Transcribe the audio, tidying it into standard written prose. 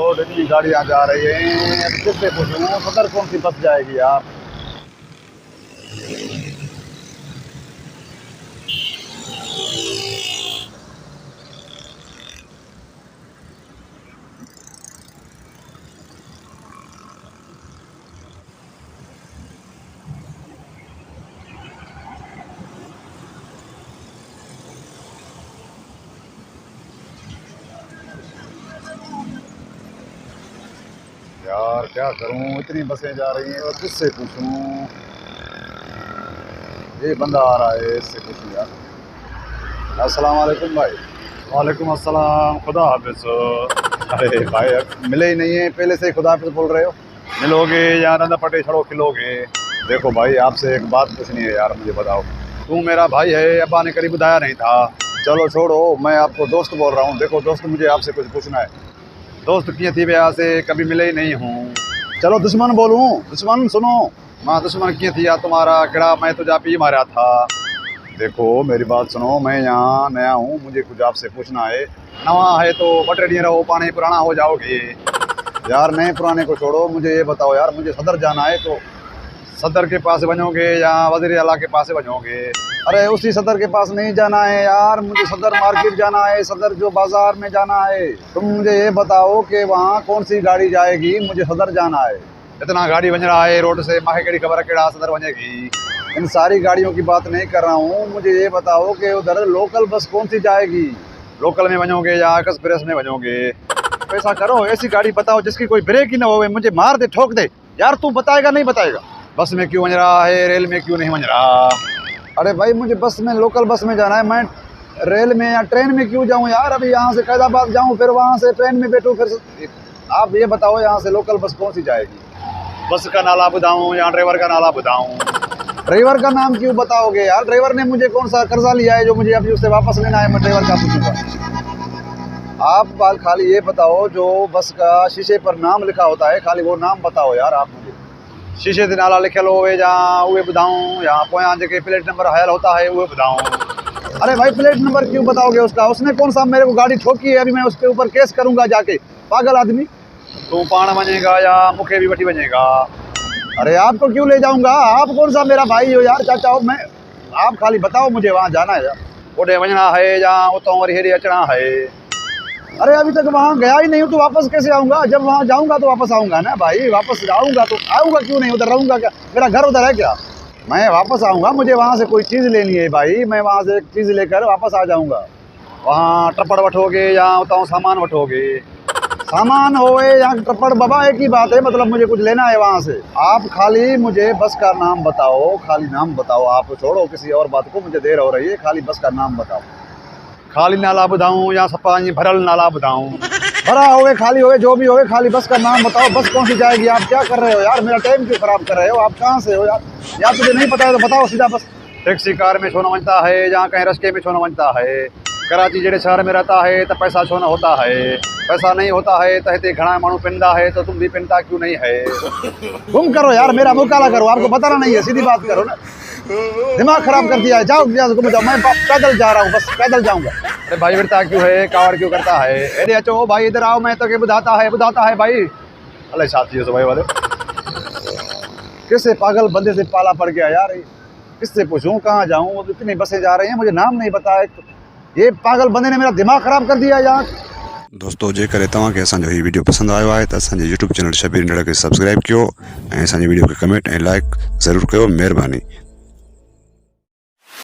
और इतनी गाड़ियाँ जा रही हैं, अब किससे पूछूं सदर कौन सी बस जाएगी यार। यार क्या करूं, इतनी बसें जा रही हैं और किससे पूछूं। ये बंदा आ रहा है, इससे पूछूं यार। अस्सलाम वालेकुम भाई। वालेकुम अस्सलाम, खुदा हाफिज़। अरे भाई अब मिले ही नहीं है, पहले से ही खुदा हाफिज़ बोल रहे हो। मिलोगे या नंदा पटे छड़ो खिलोगे। देखो भाई आपसे एक बात पूछनी है यार, मुझे बताओ। तू मेरा भाई है, अब्बा ने कभी बताया नहीं था। चलो छोड़ो, मैं आपको दोस्त बोल रहा हूँ। देखो दोस्त, मुझे आपसे कुछ पूछना है। दोस्त किए थी ब्याह से कभी मिले ही नहीं हूँ। चलो दुश्मन बोलूँ, दुश्मन सुनो। माँ दुश्मन किए थी या तुम्हारा किड़ा, मैं तो जा पी मारा था। देखो मेरी बात सुनो, मैं यहाँ नया हूँ, मुझे कुछ आपसे पूछना है। नवा है तो बटरे नहीं रहो, पानी पुराना हो जाओगे। यार नए पुराने को छोड़ो, मुझे ये बताओ यार, मुझे सदर जाना है तो सदर के पास बनोगे या वज़ीर आला के पास बनोगे। अरे उसी सदर के पास नहीं जाना है यार, मुझे सदर मार्केट जाना है, सदर जो बाजार में जाना है। तुम मुझे ये बताओ कि वहाँ कौन सी गाड़ी जाएगी, मुझे सदर जाना है। इतना गाड़ी बन रहा है रोड से, माहे केड़ी खबर केड़ा सदर बनेगी। इन सारी गाड़ियों की बात नहीं कर रहा हूँ, मुझे ये बताओ कि उधर लोकल बस कौन सी जाएगी। लोकल में बनोगे या एक्सप्रेस में बनोगे। ऐसा करो, ऐसी गाड़ी बताओ जिसकी कोई ब्रेक ही ना हो, मुझे मार दे ठोक दे। यार तू बताएगा नहीं बताएगा, बस में क्यों बन रहा है, रेल में क्यों नहीं बन रहा। अरे भाई मुझे बस में, लोकल बस में जाना है, मैं रेल में या ट्रेन में क्यों जाऊं यार। अभी यहाँ से कैदाबाद जाऊं, फिर वहाँ से ट्रेन में बैठूं, फिर आप ये बताओ यहाँ से लोकल बस कौन सी जाएगी। बस का नाला बताऊं या ड्राइवर का नाला बताऊं। ड्राइवर का नाम क्यों बताओगे यार, ड्राइवर ने मुझे कौन सा कर्जा लिया है जो मुझे अभी उससे वापस लेना है, मैं ड्राइवर का पूछूंगा। आप बाल खाली ये बताओ, जो बस का शीशे पर नाम लिखा होता है खाली वो नाम बताओ यार आप मुझे। शीशे से नाला लिखल होवे जहाँ उहे बुधाऊं, या पोयां जेके प्लेट नंबर हयल होता है उहे बुधाऊं। अरे भाई प्लेट नंबर क्यों बताओगे उसका, उसने कौन सा मेरे को गाड़ी ठोकी है, अभी मैं उसके ऊपर केस करूंगा जाके। पागल आदमी, तू पाण बनेगा या मुखे भी वठी बनेगा। अरे आपको क्यों ले जाऊंगा, आप कौन सा मेरा भाई हो यार, चाचा हो मैं। आप खाली बताओ मुझे वहाँ जाना है यार, ओडे वजना है जहाँ उतों वरी हेरी अचना है। अरे अभी तक वहाँ गया ही नहीं हूँ तो वापस कैसे आऊँगा, जब वहाँ जाऊँगा तो वापस आऊँगा ना भाई। वापस आऊँगा तो आऊँगा क्यों नहीं, उधर रहूँगा क्या, मेरा घर उधर है क्या। मैं वापस आऊँगा, मुझे वहाँ से कोई चीज़ लेनी है भाई, मैं वहाँ से एक चीज़ लेकर वापस आ जाऊँगा। वहाँ टप्पड़ वठोगे या उतां सामान वठोगे। सामान होए या टप्पड़ बाबा एक ही बात है, मतलब मुझे कुछ लेना है वहाँ से। आप खाली मुझे बस का नाम बताओ, खाली नाम बताओ। आप छोड़ो किसी और बात को, मुझे देर हो रही है, खाली बस का नाम बताओ। खाली नाला बुधाऊं या सपा भरल नाला बुधाऊं। भरा होवे खाली होवे जो भी होवे, खाली बस का नाम बताओ, बस कौन सी जाएगी। आप क्या कर रहे हो यार, मेरा टाइम क्यों खराब कर रहे हो। आप कहाँ से हो यार, या तुझे नहीं पता है तो बताओ सीधा बस। टैक्सी कार में छो न बनता है, जहाँ कहीं रस्ते में छो न बनता है। कराची जड़े शहर में रहता है तो पैसा छो न होता है, पैसा नहीं होता है तो इतने घना मानू पिंदा है, तो तुम भी पिंदा क्यों नहीं है। तुम करो यार, मेरा मुकाला करो, आपको बताना नहीं है, सीधी बात करो ना। दिमाग खराब कर दिया है, जाओ तुम जाओ, मैं पैदल जा रहा हूँ, बस पैदल जाऊँगा। अरे भाई बिरता क्यों है, कावड़ क्यों करता है। अरे अचो भाई इधर आओ, मैं तो के बुधाता है भाई। अरे साथी हो भाई वाले, किससे पागल बंदे से पाला पड़ गया यार, किससे पूछूं कहाँ जाऊँ। इतनी बसें जा रही हैं, मुझे नाम नहीं पता है। ये पागल बंदे ने मेरा दिमाग खराब कर दिया यार। दोस्तों जेकर तव्हांखे असांजो हीउ वीडियो पसंद आयो आहे त असांजे यूट्यूब चैनल शबीर नड़ा खे सब्सक्राइब कयो ऐं असांजे वीडियो खे कमेंट ऐं लाइक ज़रूरु कयो। महिरबानी।